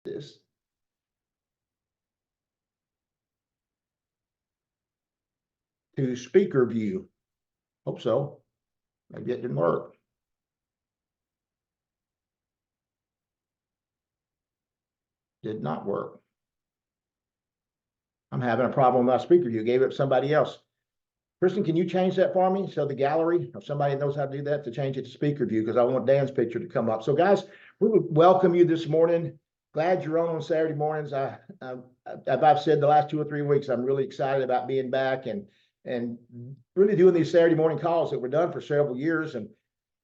this. To speaker view. Hope so. Maybe it didn't work. Did not work. I'm having a problem with my speaker view. Gave it to somebody else. Kristen, can you change that for me? So the gallery, if somebody knows how to do that, to change it to speaker view, because I want Dan's picture to come up. So guys, we would welcome you this morning. Glad you're on Saturday mornings. I've said the last 2 or 3 weeks, I'm really excited about being back and really doing these Saturday morning calls that were done for several years. And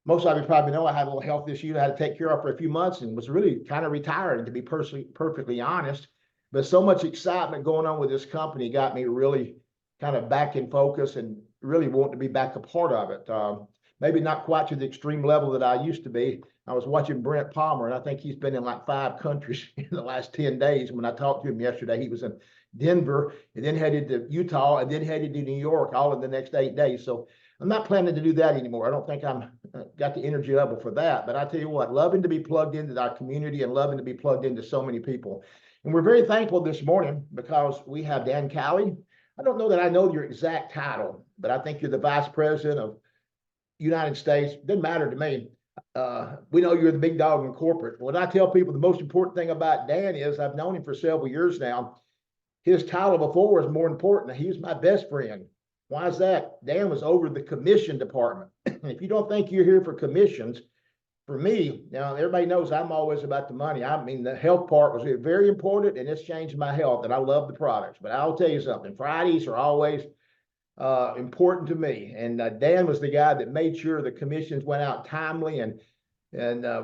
most of you probably know I had a little health issue I had to take care of for a few months and was really kind of retiring, to be perfectly honest. But so much excitement going on with this company got me really kind of back in focus and really want to be back a part of it. Maybe not quite to the extreme level that I used to be. I was watching Brent Palmer, and I think he's been in like 5 countries in the last 10 days. When I talked to him yesterday, he was in Denver and then headed to Utah and then headed to New York all in the next 8 days. So I'm not planning to do that anymore. I don't think I'm got the energy level for that. But I tell you what, loving to be plugged into our community and loving to be plugged into so many people. And we're very thankful this morning because we have Dan Calley. I don't know that I know your exact title, but I think you're the Vice President of United States. Doesn't matter to me. We know you're the big dog in corporate. When I tell people the most important thing about Dan is I've known him for several years now. His title before was more important. He was my best friend. Why is that? Dan was over the commission department. If you don't think you're here for commissions, for me, now everybody knows I'm always about the money. I mean, the health part was very important, and it's changed my health, and I love the products. But I'll tell you something, Fridays are always important to me. And Dan was the guy that made sure the commissions went out timely, and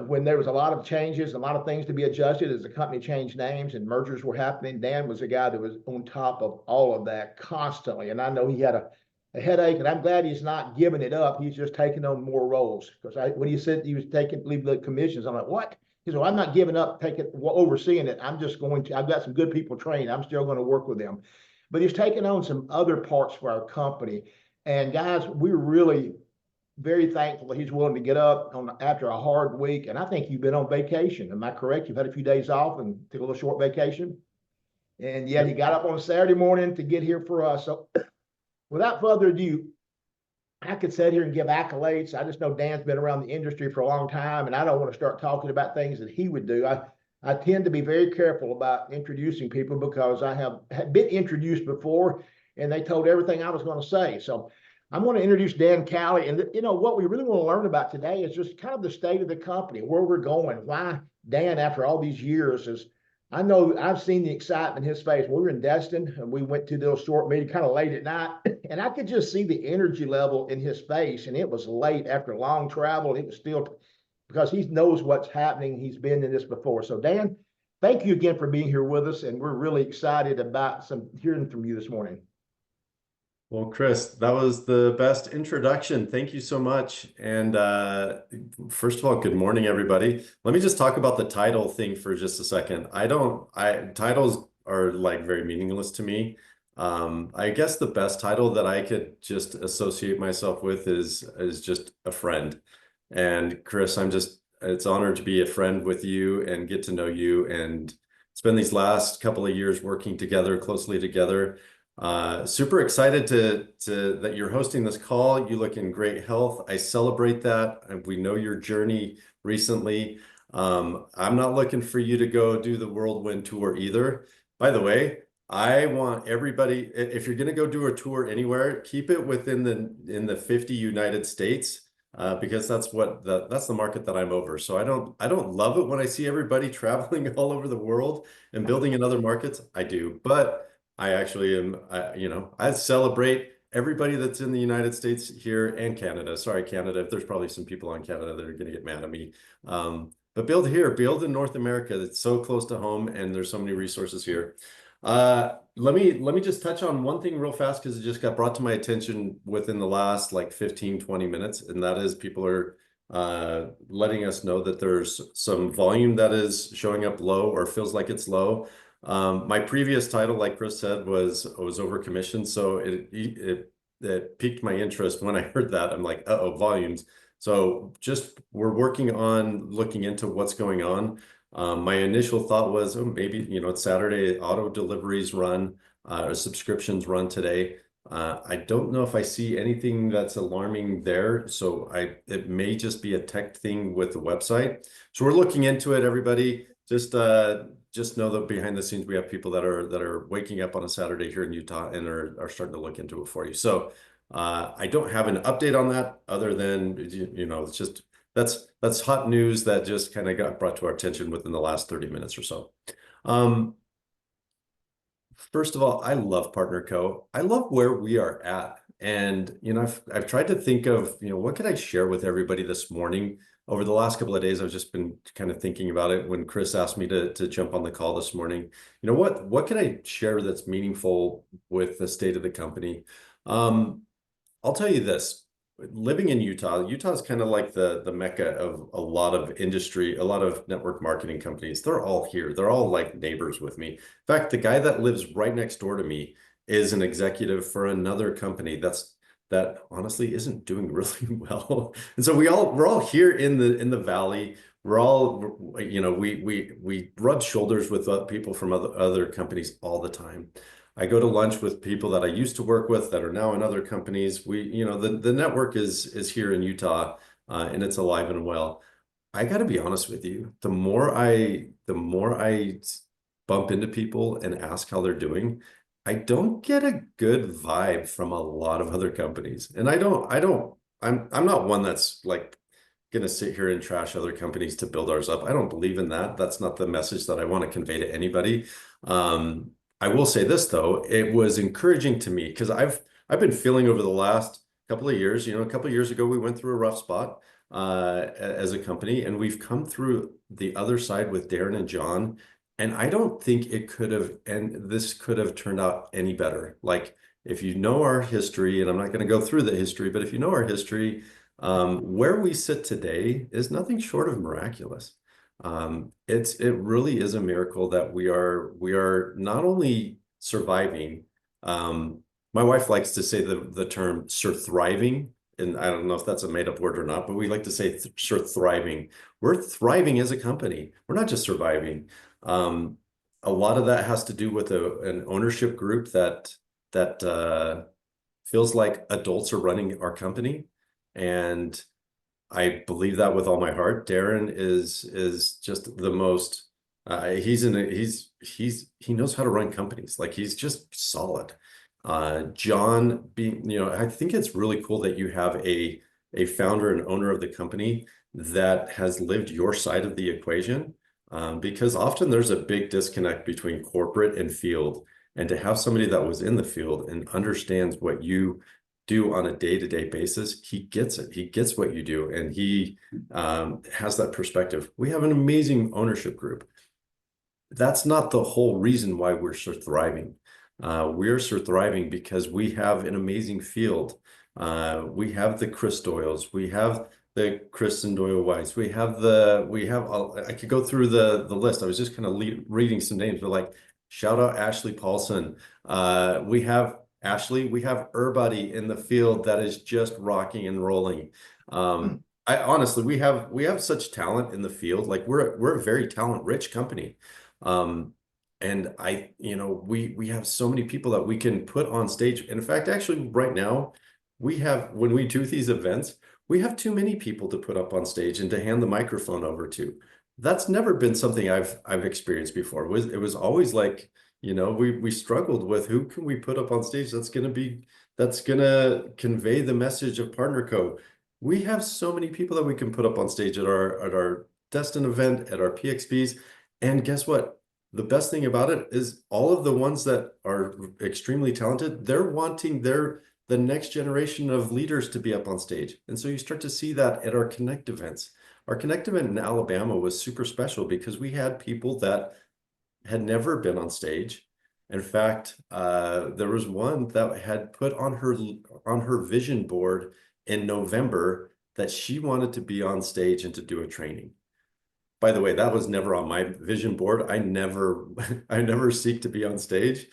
when there was a lot of changes, a lot of things to be adjusted as the company changed names and mergers were happening, Dan was the guy that was on top of all of that constantly. And I know he had a headache, and I'm glad he's not giving it up. He's just taking on more roles. Because when he said he was leaving the commissions, I'm like, what? He said, well, I'm not giving up, overseeing it. I'm just going to, I've got some good people trained. I'm still going to work with them. But he's taking on some other parts for our company. And guys, we're really very thankful that he's willing to get up after a hard week. And I think you've been on vacation. Am I correct? You've had a few days off and took a little short vacation. And yet he got up on a Saturday morning to get here for us. So without further ado, I could sit here and give accolades. I just know Dan's been around the industry for a long time, and I don't want to start talking about things that he would do. I tend to be very careful about introducing people because I have been introduced before, and they told everything I was going to say. So I'm going to introduce Dan Calley. And what we really want to learn about today is just kind of the state of the company, where we're going, why Dan, after all these years, is. I know I've seen the excitement in his face. We were in Destin and we went to the short meeting kind of late at night, and I could just see the energy level in his face. And it was late after long travel. It was still because he knows what's happening. He's been in this before. So Dan, thank you again for being here with us. And we're really excited about hearing from you this morning. Well, Chris, that was the best introduction. Thank you so much. And first of all, good morning, everybody. Let me just talk about the title thing for just a second. Titles are like very meaningless to me. I guess the best title that I could just associate myself with is just a friend. And Chris, it's an honor to be a friend with you and get to know you and spend these last couple of years working closely together. Super excited that you're hosting this call. You look in great health. I celebrate that. And we know your journey recently. I'm not looking for you to go do the whirlwind tour either. By the way, I want everybody, if you're going to go do a tour anywhere, keep it within the 50 United States, because that's the market that I'm over. So I don't love it when I see everybody traveling all over the world and building in other markets. I do, but I actually am, I celebrate everybody that's in the United States here and Canada. Sorry, Canada, if there's probably some people in Canada that are going to get mad at me. But build in North America. That's so close to home, and there's so many resources here. Let me just touch on one thing real fast because it just got brought to my attention within the last like 15-20 minutes, and that is people are letting us know that there's some volume that is showing up low or feels like it's low. My previous title, like Chris said, was overcommissioned, so it piqued my interest when I heard that. I'm like, volumes. So we're working on looking into what's going on. My initial thought was, oh, maybe, it's Saturday, auto deliveries run, or subscriptions run today. I don't know if I see anything that's alarming there. So it may just be a tech thing with the website. So we're looking into it, everybody. Just know that behind the scenes, we have people that are waking up on a Saturday here in Utah and are starting to look into it for you. So I don't have an update on that other than, it's just, that's hot news that just kind of got brought to our attention within the last 30 minutes or so. Um, First of all, I love Partner Co. I love where we are at. And, I've tried to think of, what could I share with everybody this morning? Over the last couple of days, I've just been kind of thinking about it when Chris asked me to jump on the call this morning. What can I share that's meaningful with the state of the company? I'll tell you this, living in Utah is kind of like the mecca of a lot of industry, a lot of network marketing companies. They're all here. They're all like neighbors with me. In fact, the guy that lives right next door to me is an executive for another company that honestly isn't doing really well. And so we're all here in the valley. We're all, we rub shoulders with people from other companies all the time. I go to lunch with people that I used to work with that are now in other companies. The network is here in Utah, and it's alive and well. I got to be honest with you. The more I bump into people and ask how they're doing, I don't get a good vibe from a lot of other companies. And I'm not one that's like gonna sit here and trash other companies to build ours up. I don't believe in that. That's not the message that I want to convey to anybody. I will say this though, it was encouraging to me because I've been feeling over the last couple of years, a couple of years ago, we went through a rough spot as a company, and we've come through the other side with Darren and John. And I don't think this could have turned out any better. Like, if you know our history, and I'm not going to go through the history, but if you know our history, where we sit today is nothing short of miraculous. It really is a miracle that we are not only surviving. My wife likes to say the term "thriving," and I don't know if that's a made up word or not, but we like to say thriving. We're thriving as a company. We're not just surviving. A lot of that has to do with an ownership group that feels like adults are running our company, and I believe that with all my heart. Darren is just the most. He knows how to run companies. Like, he's just solid. John being, I think it's really cool that you have a founder and owner of the company that has lived your side of the equation. Because often there's a big disconnect between corporate and field, and to have somebody that was in the field and understands what you do on a day-to-day basis, he gets it. He gets what you do, and he has that perspective. We have an amazing ownership group. That's not the whole reason why we're so thriving. We're so thriving because we have an amazing field. We have the Chris Doyles. We have the Kristen Doyle Weiss. I could go through the list. I was just kind of reading some names, but like, shout out Ashley Paulson. We have Ashley, we have everybody in the field that is just rocking and rolling. I honestly, we have such talent in the field. Like, we're a very talent rich company. And we have so many people that we can put on stage. And in fact, actually right now, when we do these events, we have too many people to put up on stage and to hand the microphone over to. That's never been something I've experienced before. It was always like, we struggled with who can we put up on stage that's gonna convey the message of Partner Co. We have so many people that we can put up on stage at our Destin event, at our PXPs. And guess what? The best thing about it is all of the ones that are extremely talented, they're wanting the next generation of leaders to be up on stage. And so you start to see that at our Connect events. Our Connect event in Alabama was super special because we had people that had never been on stage. In fact, there was one that had put on her vision board in November that she wanted to be on stage and to do a training. By the way, that was never on my vision board. I never seek to be on stage.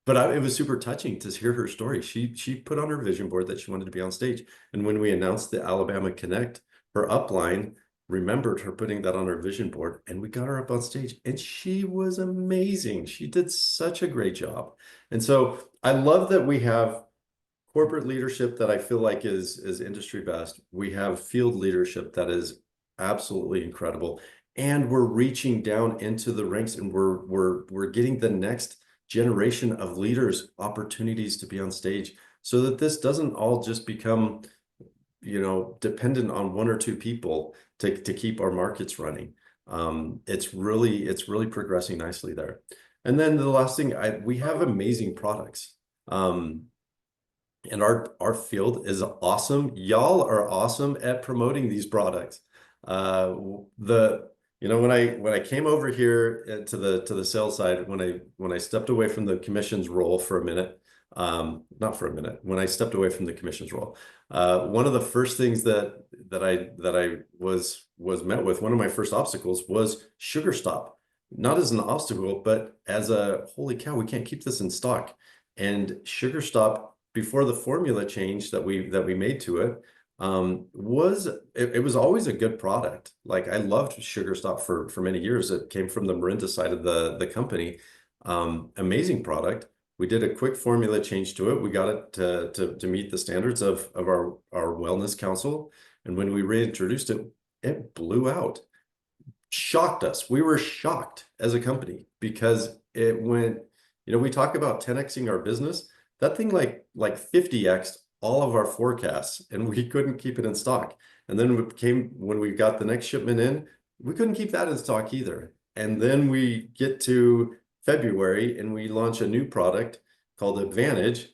But it was super touching to hear her story. She put on her vision board that she wanted to be on stage. And when we announced the Alabama Connect, her upline remembered her putting that on her vision board, and we got her up on stage, and she was amazing. She did such a great job. And so I love that we have corporate leadership that I feel like is industry best. We have field leadership that is absolutely incredible, and we're reaching down into the ranks, and we're getting the next generation of leaders opportunities to be on stage, so that this doesn't all just become, dependent on one or two people to keep our markets running. It's really progressing nicely there. And then the last thing, we have amazing products. And our field is awesome. Y'all are awesome at promoting these products. When I came over here to the sales side, when I stepped away from the commissions role for a minute, not for a minute, when I stepped away from the commissions role, one of the first things that I was met with, one of my first obstacles was sugar stop. Not as an obstacle, but as a holy cow, we can't keep this in stock. And sugar stop, before the formula change that we made to it, it was always a good product. Like, I loved Sugar Stop for many years. It came from the Marinda side of the company. Amazing product. We did a quick formula change to it. We got it to meet the standards of our wellness council. And when we reintroduced it, it blew out. Shocked us. We were shocked as a company, because it went, we talk about 10xing our business. That thing like 50x'd all of our forecasts, and we couldn't keep it in stock. And then when we got the next shipment in, we couldn't keep that in stock either. And then we get to February and we launch a new product called Advantage.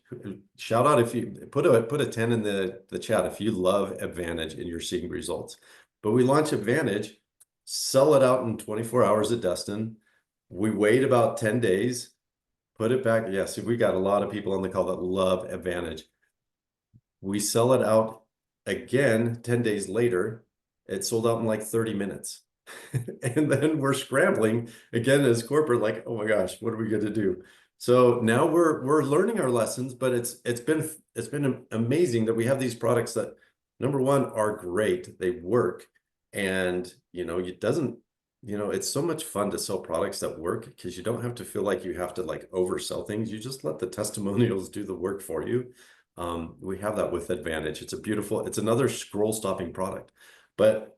Shout out if you put a 10 in the chat if you love Advantage and you're seeing results. But we launch Advantage, sell it out in 24 hours at Destin. We wait about 10 days. Put it back. Yes, we got a lot of people on the call that love Advantage. We sell it out again 10 days later. It sold out in like 30 minutes. And then we're scrambling again as corporate, like, oh my gosh, what are we going to do? So now we're learning our lessons, but it's been amazing that we have these products that, number one, are great. They work. And it's so much fun to sell products that work, because you don't have to feel like you have to like oversell things. You just let the testimonials do the work for you. We have that with Advantage. It's another scroll stopping product, but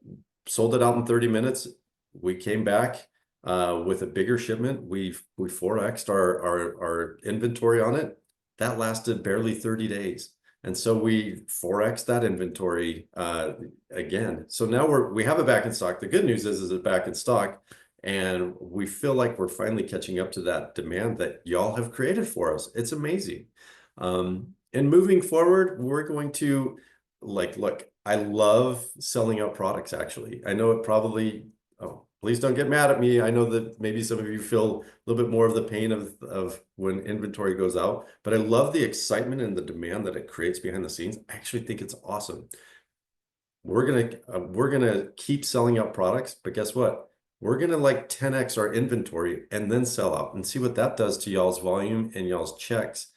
sold it out in 30 minutes. We came back with a bigger shipment. We 4x'd our inventory on it. That lasted barely 30 days. And so we 4x'd that inventory again. So now we have it back in stock. The good news is it's back in stock, and we feel like we're finally catching up to that demand that y'all have created for us. It's amazing. And moving forward, we're going to look, I love selling out products, actually. I know it probably, oh, please don't get mad at me. I know that maybe some of you feel a little bit more of the pain of when inventory goes out, but I love the excitement and the demand that it creates behind the scenes. I actually think it's awesome. We're gonna keep selling out products, but guess what? We're gonna like 10x our inventory and then sell out, and see what that does to y'all's volume and y'all's checks.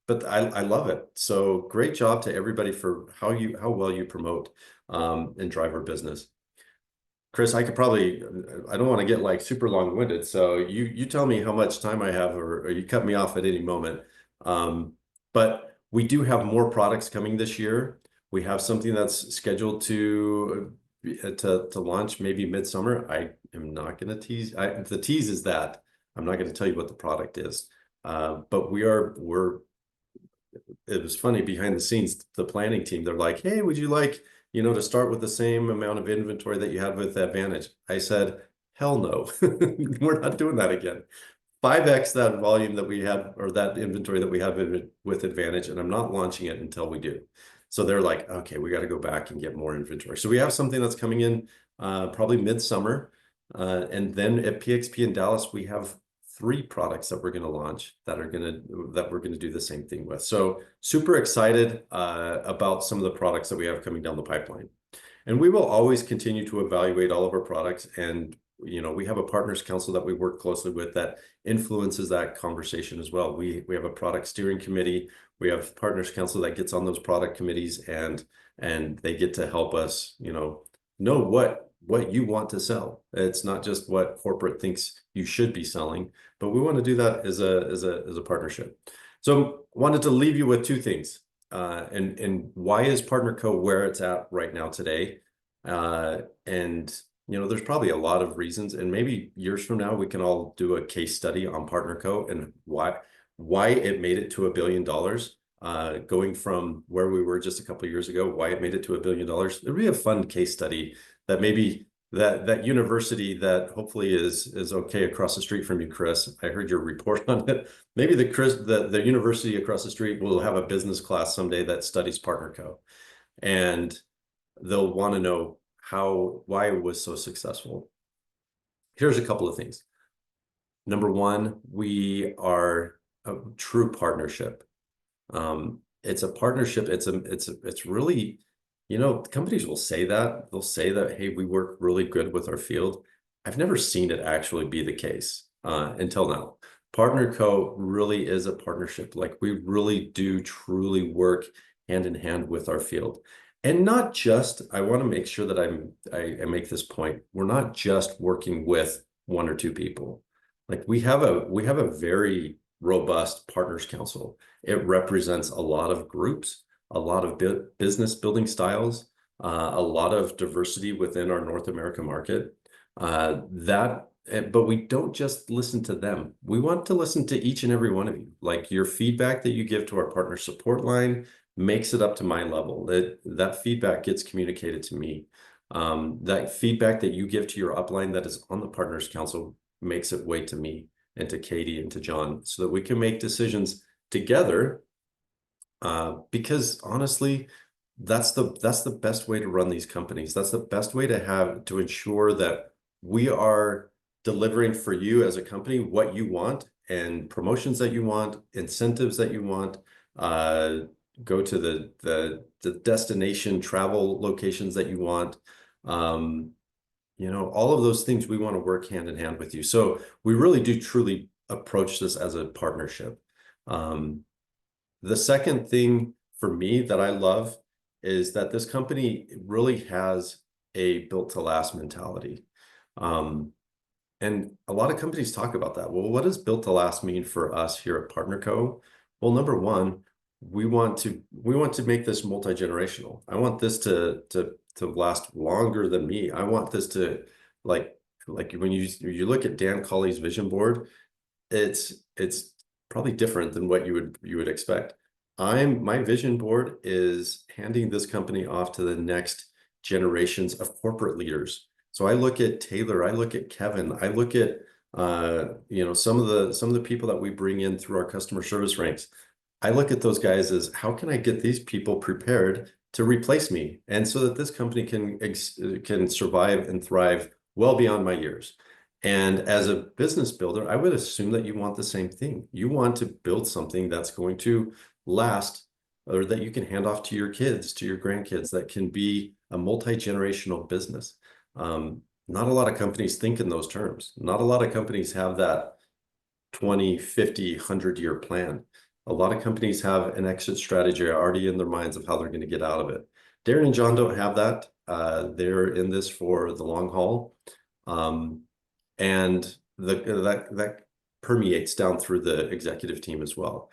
But I love it. So great job to everybody for how well you promote and drive our business. Chris, I don't want to get like super long-winded, so you tell me how much time I have, or you cut me off at any moment. But we do have more products coming this year. We have something that's scheduled to launch maybe midsummer. I am not going to tease. The tease is that I'm not going to tell you what the product is. But it was funny behind the scenes, the planning team, they're like, hey, would you like, to start with the same amount of inventory that you had with Advantage? I said, hell no, we're not doing that again. 5x that volume that we had, or that inventory that we have with Advantage, and I'm not launching it until we do. So they're like, okay, we got to go back and get more inventory. So we have something that's coming in probably midsummer. And then at PXP in Dallas, we have 3 products that we're going to launch that we're going to do the same thing with. So super excited about some of the products that we have coming down the pipeline. And we will always continue to evaluate all of our products. And, we have a partners council that we work closely with that influences that conversation as well. We have a product steering committee. We have partners council that gets on those product committees, and they get to help us, know what you want to sell. It's not just what corporate thinks you should be selling, but we want to do that as a partnership. So wanted to leave you with two things. And why is PartnerCo where it's at right now today? And there's probably a lot of reasons, and maybe years from now we can all do a case study on PartnerCo and why it made it to $1 billion. Going from where we were just a couple of years ago, why it made it to $1 billion. It'd be a fun case study that maybe that university that hopefully is okay across the street from you, Chris. I heard your report on it. Maybe the university across the street will have a business class someday that studies PartnerCo, and they'll want to know why it was so successful. Here's a couple of things. Number one, we are a true partnership. It's a partnership. It's really, companies will say that. They'll say that, hey, we work really good with our field. I've never seen it actually be the case until now. PartnerCo really is a partnership. Like, we really do truly work hand in hand with our field. And not just, I want to make sure that I make this point. We're not just working with one or two people. Like, we have a very robust partners council. It represents a lot of groups, a lot of business building styles, a lot of diversity within our North America market. But we don't just listen to them. We want to listen to each and every one of you. Like, your feedback that you give to our partner support line makes it up to my level. That feedback gets communicated to me. That feedback that you give to your upline that is on the Partners Council makes it way to me and to Katie and to John, so that we can make decisions together. Because honestly, that's the best way to run these companies. That's the best way to ensure that we are delivering for you as a company what you want, and promotions that you want, incentives that you want. Go to the destination travel locations that you want. All of those things, we want to work hand in hand with you. So we really do truly approach this as a partnership. The second thing for me that I love is that this company really has a built to last mentality. And a lot of companies talk about that. Well, what does built to last mean for us here at PartnerCo? Well, number one, we want to make this multi-generational. I want this to last longer than me. I want this to, like when you look at Dan Calley's vision board, it's probably different than what you would expect. My vision board is handing this company off to the next generations of corporate leaders. So I look at Taylor, I look at Kevin, I look at some of the people that we bring in through our customer service ranks. I look at those guys as, how can I get these people prepared to replace me, and so that this company can survive and thrive well beyond my years. And as a business builder, I would assume that you want the same thing. You want to build something that's going to last, or that you can hand off to your kids, to your grandkids, that can be a multi-generational business. Not a lot of companies think in those terms. Not a lot of companies have that 20, 50, 100-year plan. A lot of companies have an exit strategy already in their minds of how they're going to get out of it. Darren and John don't have that. They're in this for the long haul. And that permeates down through the executive team as well.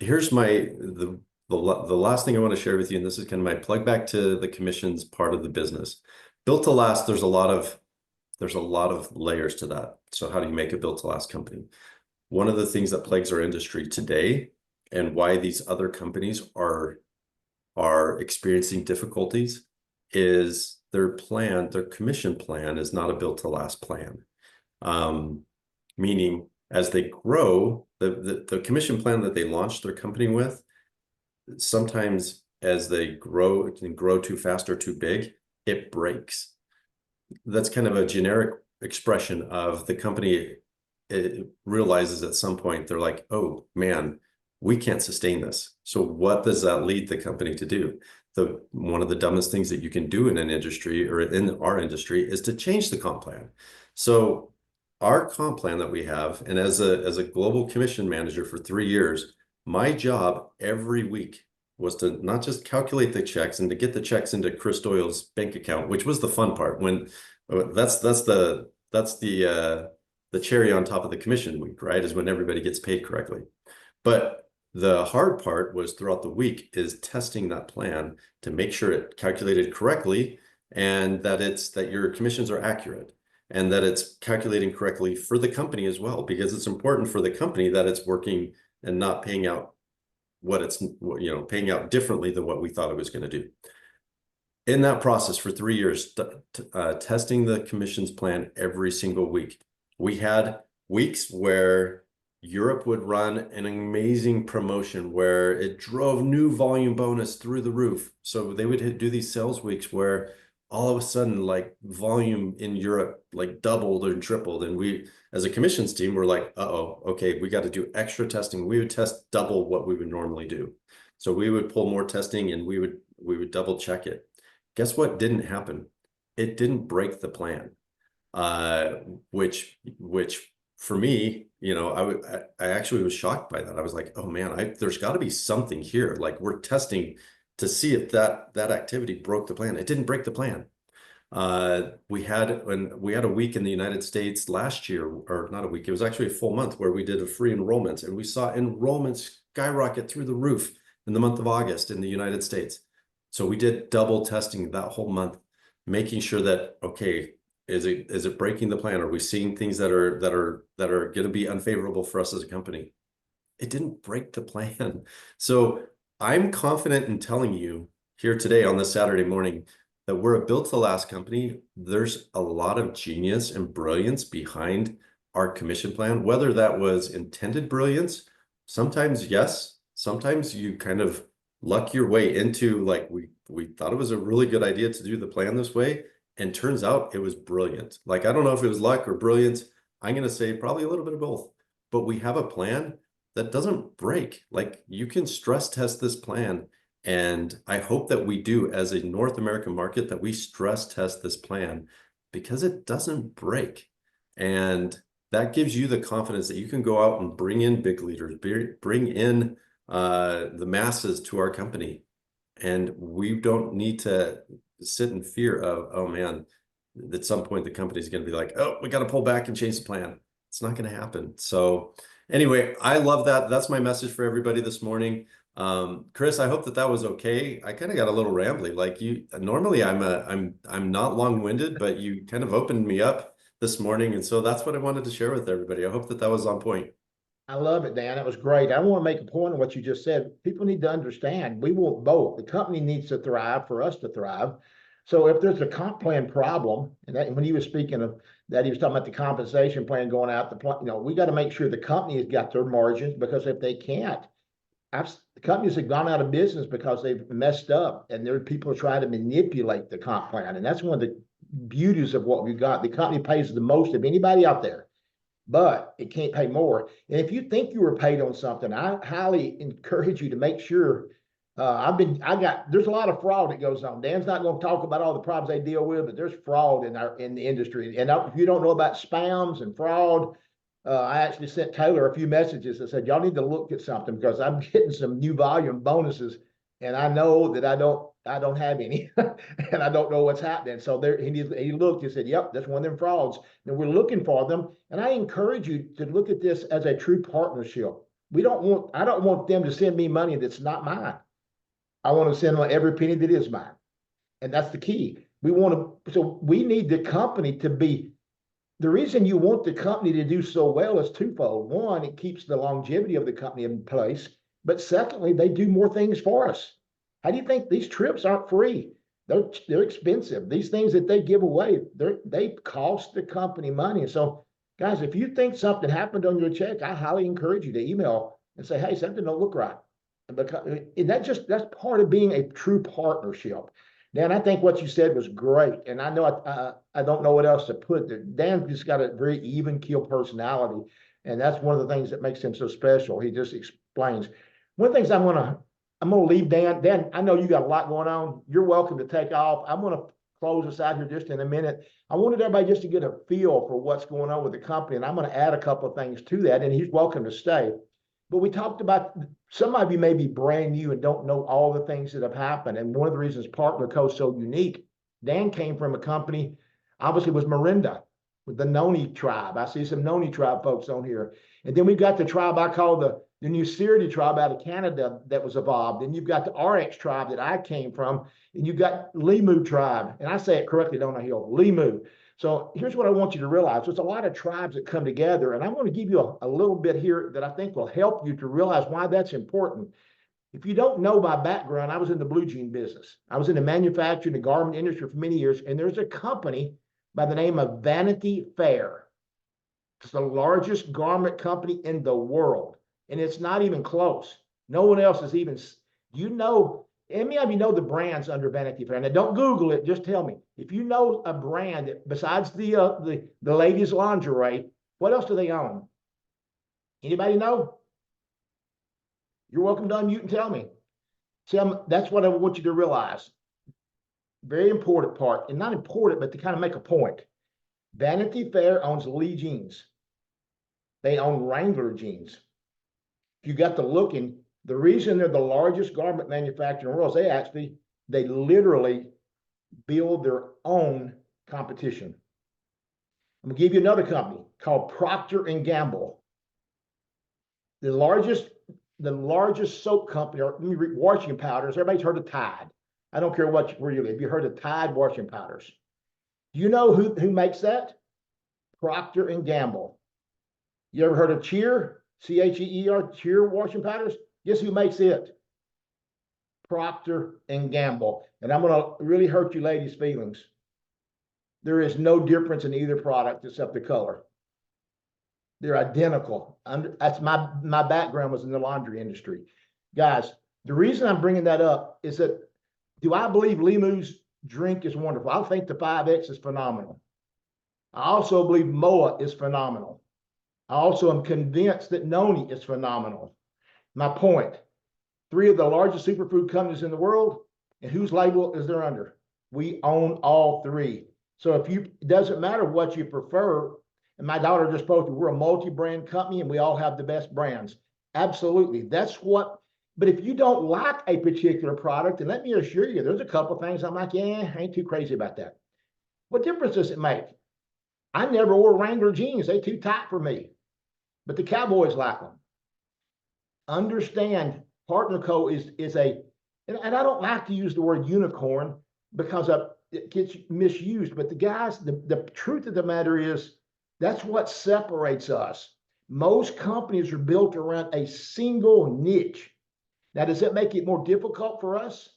Here's the last thing I want to share with you, and this is kind of my plug back to the commissions part of the business. Built to last, there's a lot of layers to that. So how do you make a built to last company? One of the things that plagues our industry today, and why these other companies are experiencing difficulties, is their commission plan is not a built to last plan. Meaning, as they grow, the commission plan that they launched their company with, sometimes as they grow, it can grow too fast or too big, it breaks. That's kind of a generic expression of the company. It realizes at some point, they're like, oh man, we can't sustain this. So what does that lead the company to do? One of the dumbest things that you can do in an industry, or in our industry, is to change the comp plan. So our comp plan that we have, and as a global commission manager for 3 years, my job every week was to not just calculate the checks and to get the checks into Chris Doyle's bank account, which was the fun part. When that's the cherry on top of the commission week, right? Is when everybody gets paid correctly. But the hard part was throughout the week is testing that plan to make sure it calculated correctly and that your commissions are accurate and that it's calculating correctly for the company as well, because it's important for the company that it's working and not paying out paying out differently than what we thought it was going to do. In that process for 3 years, testing the commissions plan every single week, we had weeks where Europe would run an amazing promotion where it drove new volume bonus through the roof. So they would do these sales weeks where all of a sudden, like, volume in Europe like doubled and tripled. And we, as a commissions team, were like, uh-oh, okay, we got to do extra testing. We would test double what we would normally do. So we would pull more testing and we would double check it. Guess what didn't happen? It didn't break the plan. Which for me, I actually was shocked by that. I was like, oh man, there's got to be something here. Like, we're testing to see if that activity broke the plan. It didn't break the plan. We had a week in the United States last year, or not a week, it was actually a full month where we did a free enrollment, and we saw enrollments skyrocket through the roof in the month of August in the United States. So we did double testing that whole month, making sure that, okay, is it breaking the plan? Are we seeing things that are going to be unfavorable for us as a company? It didn't break the plan. So I'm confident in telling you here today on this Saturday morning that we're a built to last company. There's a lot of genius and brilliance behind our commission plan, whether that was intended brilliance. Sometimes, yes, sometimes you kind of luck your way into, like, we thought it was a really good idea to do the plan this way, and turns out it was brilliant. Like, I don't know if it was luck or brilliance. I'm going to say probably a little bit of both, but we have a plan that doesn't break. Like, you can stress test this plan. And I hope that we do, as a North American market, that we stress test this plan because it doesn't break. And that gives you the confidence that you can go out and bring in big leaders, bring in the masses to our company. And we don't need to sit in fear of, oh man, at some point the company's going to be like, oh, we got to pull back and change the plan. It's not going to happen. So anyway, I love that. That's my message for everybody this morning. Chris, I hope that was okay. I kind of got a little rambly. Like, normally I'm not long-winded, but you kind of opened me up this morning. And so that's what I wanted to share with everybody. I hope that was on point. I love it, Dan. That was great. I want to make a point on what you just said. People need to understand we want both. The company needs to thrive for us to thrive. So if there's a comp plan problem, and that, when he was speaking of that, he was talking about the compensation plan going out the plan. We got to make sure the company has got their margins, because if they can't, the companies have gone out of business because they've messed up, and there are people trying to manipulate the comp plan. And that's one of the beauties of what we've got. The company pays the most of anybody out there, but it can't pay more. And if you think you were paid on something, I highly encourage you to make sure. There's a lot of fraud that goes on. Dan's not going to talk about all the problems they deal with, but there's fraud in the industry. And if you don't know about spams and fraud, I actually sent Taylor a few messages that said, y'all need to look at something, because I'm getting some new volume bonuses, and I know that I don't have any, and I don't know what's happening. So he looked, he said, yep, that's one of them frauds. And we're looking for them. And I encourage you to look at this as a true partnership. I don't want them to send me money that's not mine. I want to send them every penny that is mine. And that's the key. So we need the company to be, the reason you want the company to do so well is twofold. One, it keeps the longevity of the company in place. But secondly, they do more things for us. How do you think these trips aren't free? They're expensive. These things that they give away, they cost the company money. So, guys, if you think something happened on your check, I highly encourage you to email and say, hey, something don't look right. And that's part of being a true partnership. Dan, I think what you said was great. And I know I don't know what else to put there. Dan just got a very even keel personality. And that's one of the things that makes him so special. He just explains. One of the things I'm gonna leave Dan. Dan, I know you got a lot going on. You're welcome to take off. I'm gonna close us out here just in a minute. I wanted everybody just to get a feel for what's going on with the company, and I'm gonna add a couple of things to that, and he's welcome to stay. But we talked about some of you may be brand new and don't know all the things that have happened. And one of the reasons Partner Co is so unique, Dan came from a company, obviously was Marinda with the Noni tribe. I see some Noni tribe folks on here. And then we've got the tribe I call the New Syrity tribe out of Canada that was evolved. And you've got the RX tribe that I came from. And you've got Limu tribe. And I say it correctly, don't I, Hill? Limu. So here's what I want you to realize. There's a lot of tribes that come together, and I'm going to give you a little bit here that I think will help you to realize why that's important. If you don't know my background, I was in the blue jean business. I was in the manufacturing, the garment industry for many years, and there's a company by the name of Vanity Fair. It's the largest garment company in the world, and it's not even close. No one else is even, you know, any of you know the brands under Vanity Fair. Now, don't Google it. Just tell me if you know a brand that besides the ladies' lingerie. What else do they own? Anybody know? You're welcome to unmute and tell me. See, that's what I want you to realize. Very important part, and not important, but to kind of make a point. Vanity Fair owns Lee jeans. They own Wrangler jeans. If you got to looking. The reason they're the largest garment manufacturer in the world is they literally build their own competition. I'm gonna give you another company called Procter and Gamble. The largest soap company, or washing powders. Everybody's heard of Tide. I don't care where you live. Have you heard of Tide washing powders? Do you know who makes that? Procter and Gamble. You ever heard of Cheer? Cheer, Cheer washing powders? Guess who makes it? Procter and Gamble. And I'm going to really hurt you ladies' feelings. There is no difference in either product except the color. They're identical. That's my background was in the laundry industry. Guys, the reason I'm bringing that up is that do I believe Limu's drink is wonderful? I think the 5X is phenomenal. I also believe Moa is phenomenal. I also am convinced that Noni is phenomenal. My point, 3 of the largest superfood companies in the world, and whose label is there under? We own all 3. So it doesn't matter what you prefer, and my daughter just spoke to, we're a multi-brand company and we all have the best brands. Absolutely, but if you don't like a particular product, and let me assure you, there's a couple of things I'm like, yeah, I ain't too crazy about that. What difference does it make? I never wore Wrangler jeans, they too tight for me, but the Cowboys like them. Understand Partner Co is and I don't like to use the word unicorn because it gets misused, but the truth of the matter is that's what separates us. Most companies are built around a single niche. Now, does that make it more difficult for us?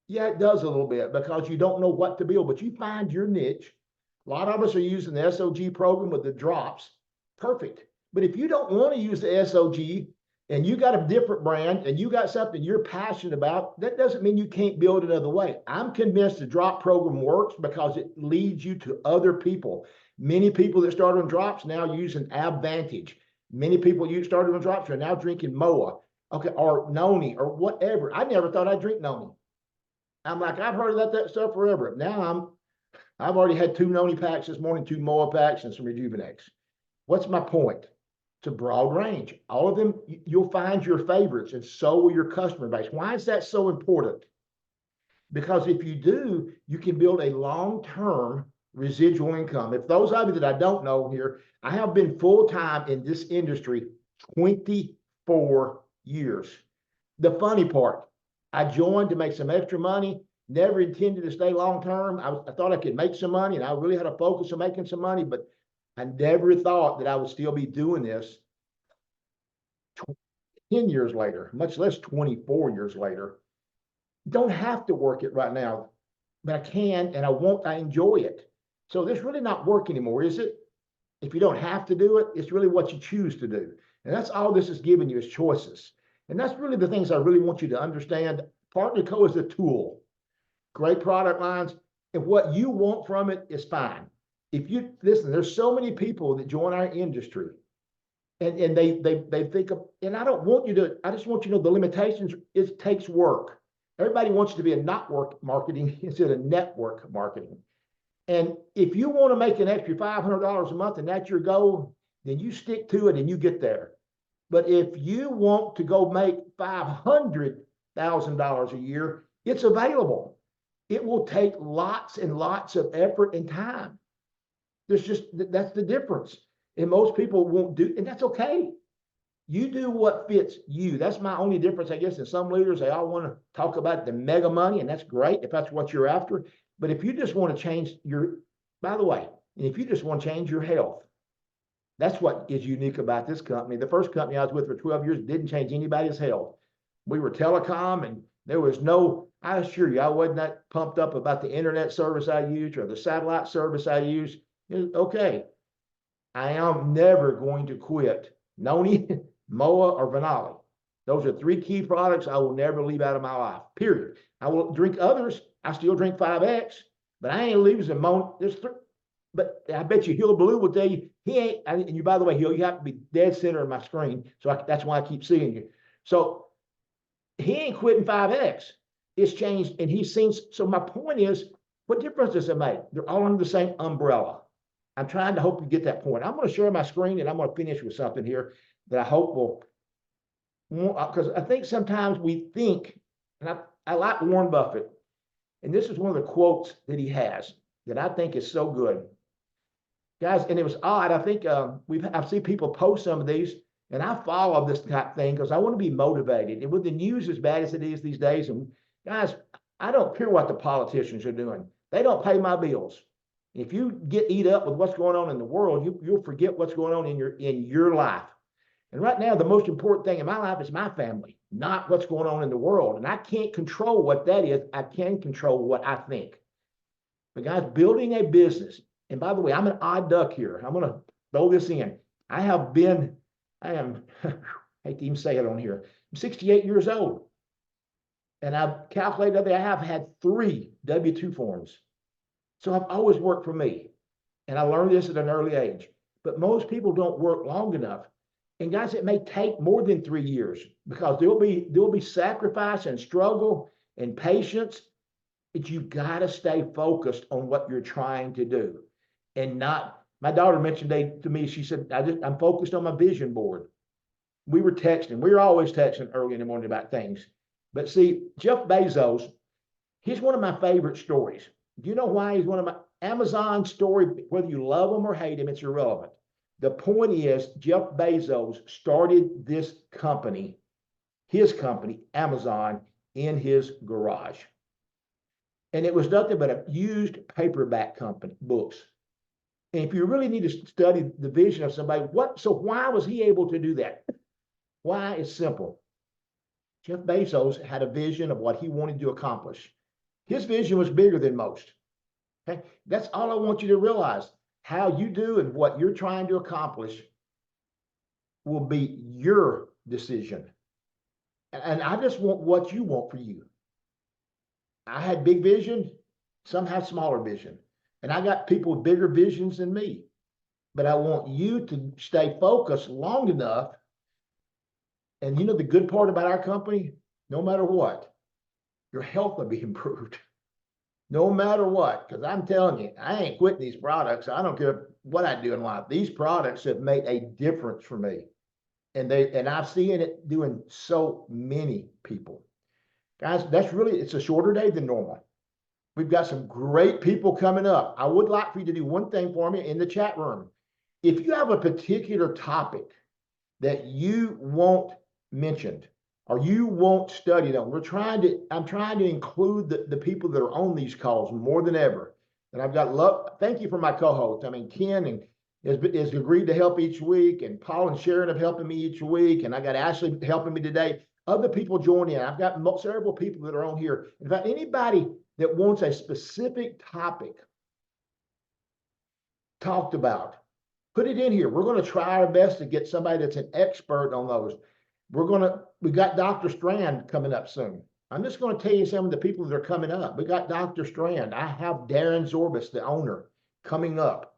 Yeah, it does a little bit because you don't know what to build, but you find your niche. A lot of us are using the SOG program with the drops. Perfect. But if you don't want to use the SOG, and you got a different brand and you got something you're passionate about, that doesn't mean you can't build another way. I'm convinced the drop program works because it leads you to other people. Many people that started on drops now using Advantage. Many people you started on drops are now drinking Moa, okay, or Noni or whatever. I never thought I'd drink Noni. I'm like, I've heard of that stuff forever. Now I've already had 2 Noni packs this morning, 2 Moa packs, and some Rejuvenex. What's my point? It's a broad range. All of them, you'll find your favorites, and so will your customer base. Why is that so important? Because if you do, you can build a long-term residual income. If those of you that I don't know here, I have been full-time in this industry 24 years. The funny part, I joined to make some extra money, never intended to stay long-term. I thought I could make some money, and I really had a focus on making some money, but I never thought that I would still be doing this 10 years later, much less 24 years later. Don't have to work it right now, but I can, and I enjoy it. So there's really not work anymore, is it? If you don't have to do it, it's really what you choose to do. And that's all this is giving you is choices. And that's really the things I really want you to understand. Partner Co is a tool, great product lines, and what you want from it is fine. If you listen, there's so many people that join our industry and they think of, and I just want you to know the limitations. It takes work. Everybody wants to be a network marketing instead of network marketing. And if you want to make an extra $500 a month and that's your goal, then you stick to it and you get there. But if you want to go make $500,000 a year, it's available. It will take lots and lots of effort and time. That's the difference. And most people won't do, and that's okay. You do what fits you. That's my only difference, I guess. In some leaders, they all want to talk about the mega money, and that's great if that's what you're after. But if you just want to change by the way, if you just want to change your health, that's what is unique about this company. The first company I was with for 12 years didn't change anybody's health. We were telecom, and there was I assure you, I wasn't that pumped up about the internet service I used or the satellite service I used. Okay, I am never going to quit Noni, Moa, or Vanali. Those are 3 key products I will never leave out of my life, period. I will drink others. I still drink 5X, but I ain't losing There's 3, but I bet you Hill Blue will tell you he ain't. And you, by the way, Hill, you have to be dead center of my screen, so that's why I keep seeing you. So he ain't quitting 5X. It's changed, and he's seen. So my point is, what difference does it make? They're all under the same umbrella. I'm trying to hope you get that point. I'm going to share my screen, and I'm going to finish with something here that I hope will, because I think sometimes we think, and I like Warren Buffett, and this is one of the quotes that he has that I think is so good. Guys, and it was odd. I think I've seen people post some of these, and I follow this type of thing because I want to be motivated. And with the news as bad as it is these days, and guys, I don't care what the politicians are doing. They don't pay my bills. If you get eat up with what's going on in the world, you'll forget what's going on in your life. And right now, the most important thing in my life is my family, not what's going on in the world. And I can't control what that is. I can control what I think. But guys, building a business, and by the way, I'm an odd duck here. I'm going to throw this in. I am, I hate to even say it on here, I'm 68 years old. And I've calculated that I have had 3 W-2 forms. So I've always worked for me. And I learned this at an early age. But most people don't work long enough. And guys, it may take more than 3 years because there'll be sacrifice and struggle and patience. But you've got to stay focused on what you're trying to do. And not, my daughter mentioned to me, she said, I'm focused on my vision board. We were texting. We were always texting early in the morning about things. But see, Jeff Bezos, he's one of my favorite stories. Do you know why he's one of my Amazon story? Whether you love him or hate him, it's irrelevant. The point is, Jeff Bezos started this company, his company, Amazon, in his garage. And it was nothing but a used paperback company, books. And if you really need to study the vision of somebody, so why was he able to do that? Why? It's simple. Jeff Bezos had a vision of what he wanted to accomplish. His vision was bigger than most. Okay? That's all I want you to realize. How you do and what you're trying to accomplish will be your decision. And I just want what you want for you. I had big vision. Some have smaller vision. And I got people with bigger visions than me. But I want you to stay focused long enough. And you know the good part about our company? No matter what, your health will be improved. No matter what, because I'm telling you, I ain't quitting these products. I don't care what I do in life. These products have made a difference for me. And I've seen it doing so many people. Guys, it's a shorter day than normal. We've got some great people coming up. I would like for you to do one thing for me in the chat room. If you have a particular topic that you want mentioned or you want studied on, I'm trying to include the people that are on these calls more than ever. And I've got love. Thank you for my co-hosts. I mean, Ken has agreed to help each week, and Paul and Sharon have helping me each week, and I got Ashley helping me today. Other people join in. I've got several people that are on here. In fact, anybody that wants a specific topic talked about, put it in here. We're going to try our best to get somebody that's an expert on those. We got Dr. Strand coming up soon. I'm just going to tell you some of the people that are coming up. We got Dr. Strand. I have Darren Zorbas, the owner, coming up.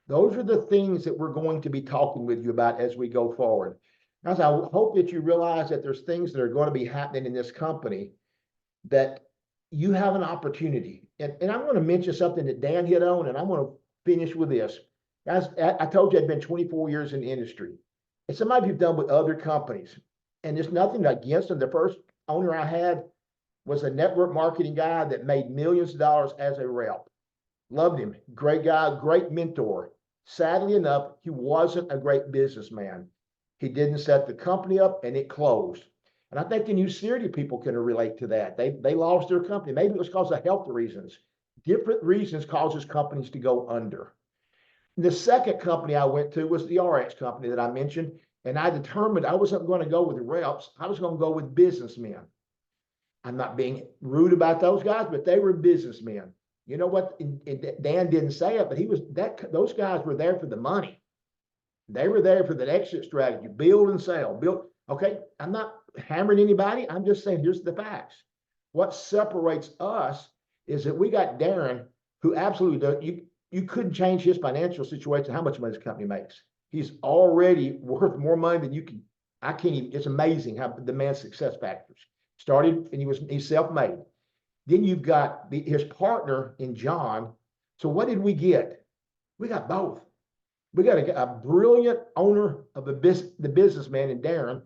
Those are the things that we're going to be talking with you about as we go forward. Guys, I hope that you realize that there's things that are going to be happening in this company that you have an opportunity. And I'm going to mention something that Dan hit on, and I'm going to finish with this. Guys, I told you I'd been 24 years in the industry. and some of you've done with other companies. And there's nothing against them. The first owner I had was a network marketing guy that made millions of dollars as a rep. Loved him. Great guy, great mentor. Sadly enough, he wasn't a great businessman. He didn't set the company up and it closed. And I think the New City people can relate to that. They lost their company. Maybe it was because of health reasons. Different reasons causes companies to go under. The second company I went to was the RX company that I mentioned. And I determined I wasn't going to go with reps. I was going to go with businessmen. I'm not being rude about those guys, but they were businessmen. You know what? Dan didn't say it, but those guys were there for the money. They were there for the exit strategy, build and sell, build. Okay, I'm not hammering anybody. I'm just saying, here's the facts. What separates us is that we got Darren, who absolutely you couldn't change his financial situation, how much money this company makes. He's already worth more money than you can. I can't even, it's amazing how the man's success factors. Started and he's self-made. Then you've got his partner in John. So what did we get? We got both. We got a brilliant owner of the businessman in Darren,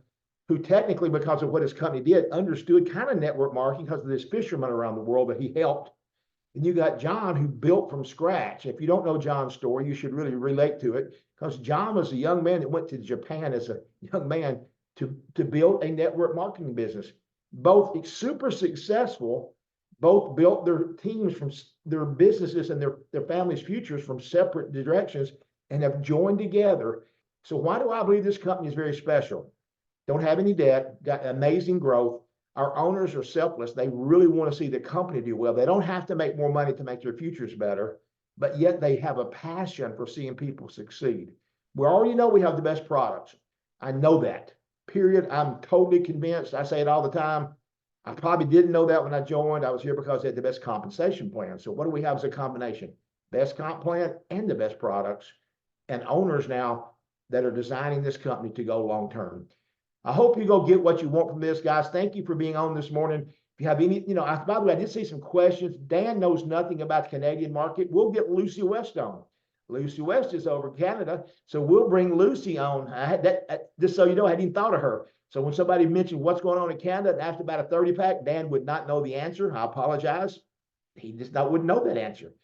who technically, because of what his company did, understood kind of network marketing because of this fisherman around the world that he helped. And you got John, who built from scratch. If you don't know John's story, you should really relate to it, because John was a young man that went to Japan as a young man to build a network marketing business. Both super successful, both built their teams from their businesses and their families' futures from separate directions and have joined together. So why do I believe this company is very special? Don't have any debt, got amazing growth. Our owners are selfless. They really want to see the company do well. They don't have to make more money to make their futures better, but yet they have a passion for seeing people succeed. We already know we have the best products. I know that, period. I'm totally convinced. I say it all the time. I probably didn't know that when I joined. I was here because they had the best compensation plan. So what do we have as a combination? Best comp plan and the best products, and owners now that are designing this company to go long-term. I hope you go get what you want from this, guys. Thank you for being on this morning. If you have any, by the way, I did see some questions. Dan knows nothing about the Canadian market. We'll get Lucy West on. Lucy West is over in Canada, so we'll bring Lucy on. Just so you know, I hadn't even thought of her. So when somebody mentioned what's going on in Canada and asked about a 30-pack, Dan would not know the answer. I apologize. He just wouldn't know that answer.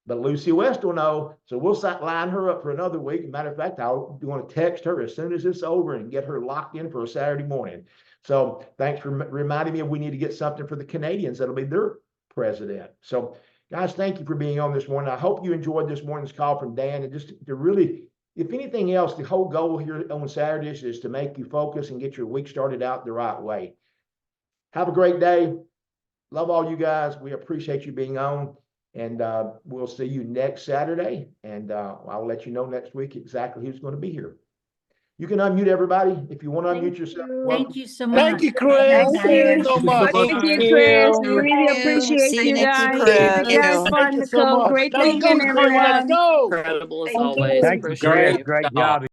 But Lucy West will know, so we'll line her up for another week. Matter of fact, I'll want to text her as soon as it's over and get her locked in for a Saturday morning. So thanks for reminding me we need to get something for the Canadians. That'll be their president. So guys, thank you for being on this morning. I hope you enjoyed this morning's call from Dan. And just to really, if anything else, the whole goal here on Saturdays is to make you focus and get your week started out the right way. Have a great day. Love all you guys. We appreciate you being on. And we'll see you next Saturday. And I'll let you know next week exactly who's going to be here. You can unmute everybody if you want to unmute yourself. Thank you so much. Thank you, Chris. Thank you so much. Thank you, Chris. We really appreciate See you you next guys. week. You guys Thank fun you to so go. much. Great Let's go, weekend, Chris. Let's everyone. go. Incredible as Thank always. you. Appreciate it. Great job.